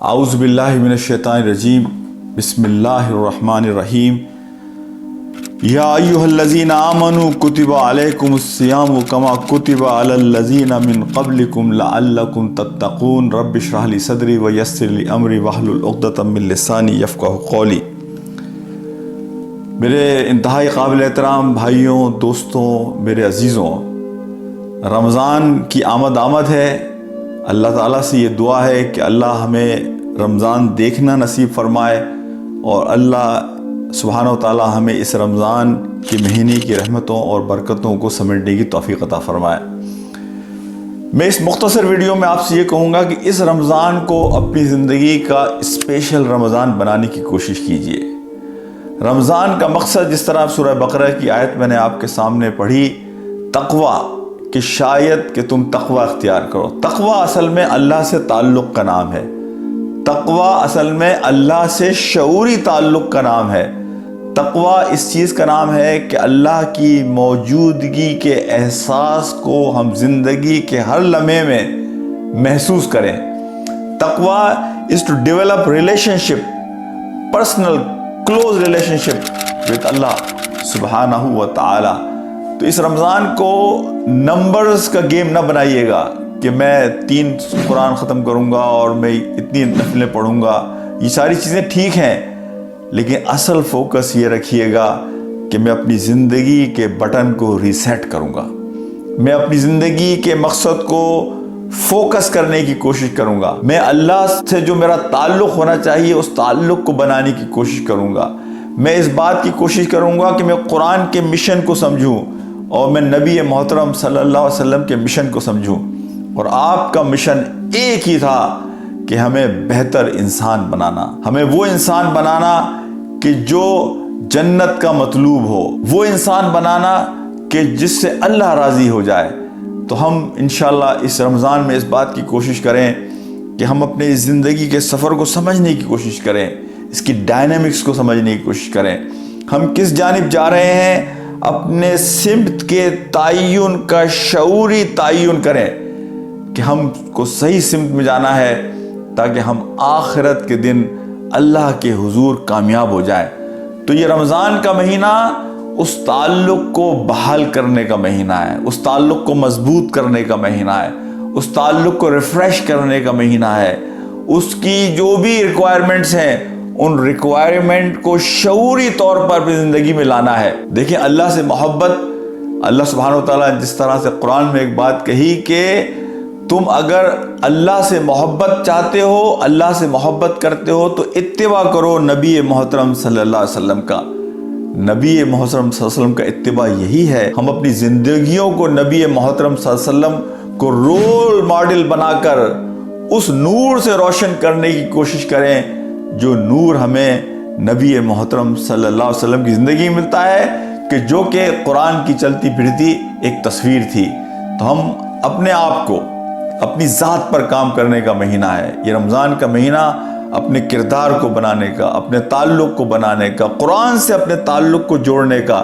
आऊज़ु बिल्लाहि मिनश्शैतानिर्रजीम बिस्मिल्लाहिर्रहमानिर्रहीम या अय्युहल्लज़ीना आमनू कुतिबा अलैकुमुस्सियामु कमा कुतिबा अलल्लज़ीना मिन क़ब्लिकुम लअल्लकुम तत्तक़ून रब्बिश्रह ली सदरी व यस्सिर ली अमरी वहलुल उक़दतम मिन लिसानी यफ़क़हू क़ौली। मेरे इंतहाई काबिल एहतराम भाइयों, दोस्तों, मेरे अज़ीज़ों, रमज़ान की आमद है। अल्लाह ताला से ये दुआ है कि अल्लाह हमें रमज़ान देखना नसीब फरमाए और अल्लाह सुब्हानहू व तआला हमें इस रमज़ान के महीने की रहमतों और बरकतों को समेटने की तौफ़ीक़ अता फरमाए। मैं इस मुख्तसर वीडियो में आपसे ये कहूँगा कि इस रमज़ान को अपनी ज़िंदगी का स्पेशल रमज़ान बनाने की कोशिश कीजिए। रमज़ान का मकसद, जिस तरह सूरह बकरा की आयत मैंने आपके सामने पढ़ी, तक़वा, कि शायद कि तुम तक़वा अख्तियार करो। तक़वा असल में अल्लाह से ताल्लुक़ का नाम है। तक़वा असल में अल्लाह से शऊरी ताल्लुक़ का नाम है। तक़वा इस चीज़ का नाम है कि अल्लाह की मौजूदगी के एहसास को हम ज़िंदगी के हर लम्हे में महसूस करें। तक़वा is to develop relationship, personal close relationship with अल्लाह सुब्हानहू व तआला। तो इस रमज़ान को नंबर्स का गेम ना बनाइएगा कि मैं 3 कुरान ख़त्म करूँगा और मैं इतनी नफलें पढ़ूँगा। ये सारी चीज़ें ठीक हैं, लेकिन असल फोकस ये रखिएगा कि मैं अपनी ज़िंदगी के बटन को रीसेट करूँगा। मैं अपनी ज़िंदगी के मकसद को फोकस करने की कोशिश करूँगा। मैं अल्लाह से जो मेरा ताल्लुक़ होना चाहिए उस ताल्लुक़ को बनाने की कोशिश करूँगा। मैं इस बात की कोशिश करूँगा कि मैं कुरान के मिशन को समझूँ और मैं नबी मोहतरम सल्लल्लाहु अलैहि वसल्लम के मिशन को समझूं। और आपका मिशन एक ही था कि हमें बेहतर इंसान बनाना, हमें वो इंसान बनाना कि जो जन्नत का मतलूब हो, वो इंसान बनाना कि जिससे अल्लाह राज़ी हो जाए। तो हम इंशाअल्लाह इस रमज़ान में इस बात की कोशिश करें कि हम अपने इस ज़िंदगी के सफ़र को समझने की कोशिश करें, इसकी डायनामिक्स को समझने की कोशिश करें। हम किस जानिब जा रहे हैं, अपने सिमत के तयन का शऊरी तयन करें कि हमको सही सिमत में जाना है ताकि हम आखिरत के दिन अल्लाह के हुजूर कामयाब हो जाए। तो ये रमज़ान का महीना उस ताल्लुक़ को बहाल करने का महीना है, उस ताल्लुक़ को मजबूत करने का महीना है, उस ताल्लुक़ को रिफ़्रेश करने का महीना है। उसकी जो भी रिक्वायरमेंट्स हैं उन रिक्वायरमेंट को शऊरी तौर पर अपनी ज़िंदगी में लाना है। देखिए, अल्लाह से मोहब्बत, अल्लाह सुब्हानहू व तआला जिस तरह से कुरान में एक बात कही कि तुम अगर अल्लाह से मोहब्बत चाहते हो, अल्लाह से मोहब्बत करते हो तो इत्तिबा करो नबी मोहतरम सल्लल्लाहु अलैहि वसल्लम का। नबी मोहतरम सल्लल्लाहु अलैहि वसल्लम का इत्तिबा यही है। हम अपनी ज़िंदगियों को नबी मोहतरम सल्लल्लाहु अलैहि वसल्लम को रोल मॉडल बनाकर उस नूर से रोशन करने की कोशिश करें जो नूर हमें नबी मोहतरम सल्लल्लाहु अलैहि वसल्लम की ज़िंदगी में मिलता है, कि जो कि कुरान की चलती फिरती एक तस्वीर थी। तो हम अपने आप को, अपनी ज़ात पर काम करने का महीना है ये रमज़ान का महीना। अपने किरदार को बनाने का, अपने ताल्लुक़ को बनाने का, कुरान से अपने ताल्लुक़ को जोड़ने का।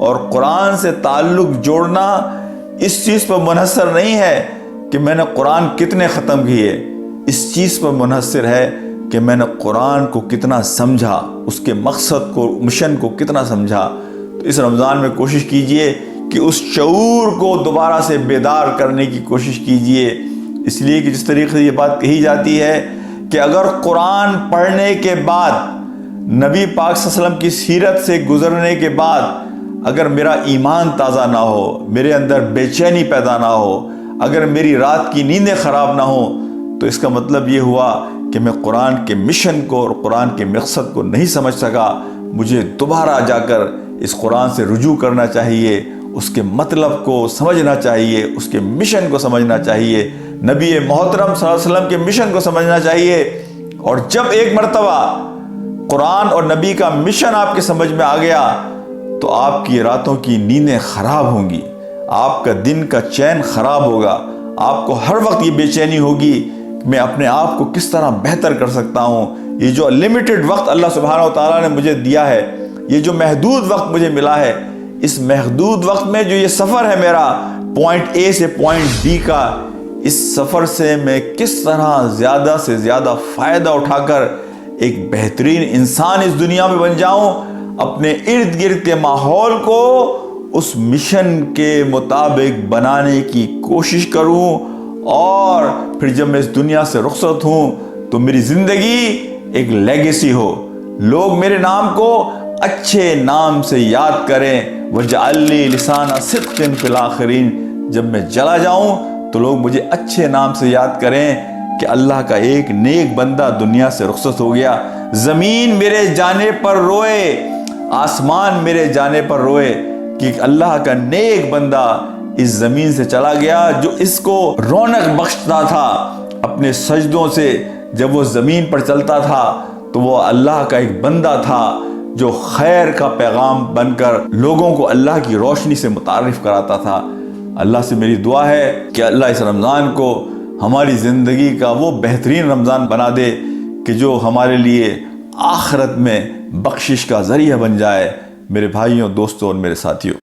और कुरान से ताल्लुक़ जोड़ना इस चीज़ पर मुनहसर नहीं है कि मैंने कुरान कितने ख़त्म किए, इस चीज़ पर मुनहसर है कि मैंने कुरान को कितना समझा, उसके मकसद को, मिशन को कितना समझा। तो इस रमज़ान में कोशिश कीजिए कि उस शऊर को दोबारा से बेदार करने की कोशिश कीजिए। इसलिए कि जिस तरीके से ये बात कही जाती है कि अगर कुरान पढ़ने के बाद, नबी पाक सल्लल्लाहु अलैहि वसल्लम की सीरत से गुज़रने के बाद अगर मेरा ईमान ताज़ा ना हो, मेरे अंदर बेचैनी पैदा ना हो, अगर मेरी रात की नींदें ख़राब ना हो, तो इसका मतलब ये हुआ कि मैं कुरान के मिशन को और कुरान के मकसद को नहीं समझ सका। मुझे दोबारा जाकर इस कुरान से रुजू करना चाहिए, उसके मतलब को समझना चाहिए, उसके मिशन को समझना चाहिए, नबी मोहतरम सल्लल्लाहु अलैहि वसल्लम के मिशन को समझना चाहिए। और जब एक मरतबा कुरान और नबी का मिशन आपके समझ में आ गया तो आपकी रातों की नींदें ख़राब होंगी, आपका दिन का चैन ख़राब होगा, आपको हर वक्त ये बेचैनी होगी मैं अपने आप को किस तरह बेहतर कर सकता हूँ। ये जो लिमिटेड वक्त अल्लाह सुब्हानहू व तआला ने मुझे दिया है, ये जो महदूद वक्त मुझे मिला है, इस महदूद वक्त में जो ये सफ़र है मेरा पॉइंट ए से पॉइंट बी का, اس سفر سے میں کس طرح زیادہ سے زیادہ فائدہ اٹھا کر ایک بہترین انسان اس دنیا میں بن جاؤں، اپنے ارد گرد کے ماحول کو اس مشن کے مطابق بنانے کی کوشش کروں، اور پھر جب میں اس دنیا سے رخصت ہوں تو میری زندگی ایک لیگیسی ہو، لوگ میرے نام کو اچھے نام سے یاد کریں۔ وَاجْعَلْ لِي لِسَانَ صِدْقٍ فِي الْآخِرِينَ، جب میں چلا جاؤں تو لوگ مجھے اچھے نام سے یاد کریں کہ اللہ کا ایک نیک بندہ دنیا سے رخصت ہو گیا۔ زمین میرے جانے پر روئے، آسمان میرے جانے پر روئے کہ اللہ کا نیک بندہ اس زمین سے چلا گیا، جو اس کو رونق بخشتا تھا اپنے سجدوں سے۔ جب وہ زمین پر چلتا تھا تو وہ اللہ کا ایک بندہ تھا جو خیر کا پیغام بن کر لوگوں کو اللہ کی روشنی سے متعارف کراتا تھا۔ اللہ سے میری دعا ہے کہ اللہ اس رمضان کو ہماری زندگی کا وہ بہترین رمضان بنا دے کہ جو ہمارے لیے آخرت میں بخشش کا ذریعہ بن جائے۔ میرے بھائیوں، دوستوں اور میرے ساتھیوں،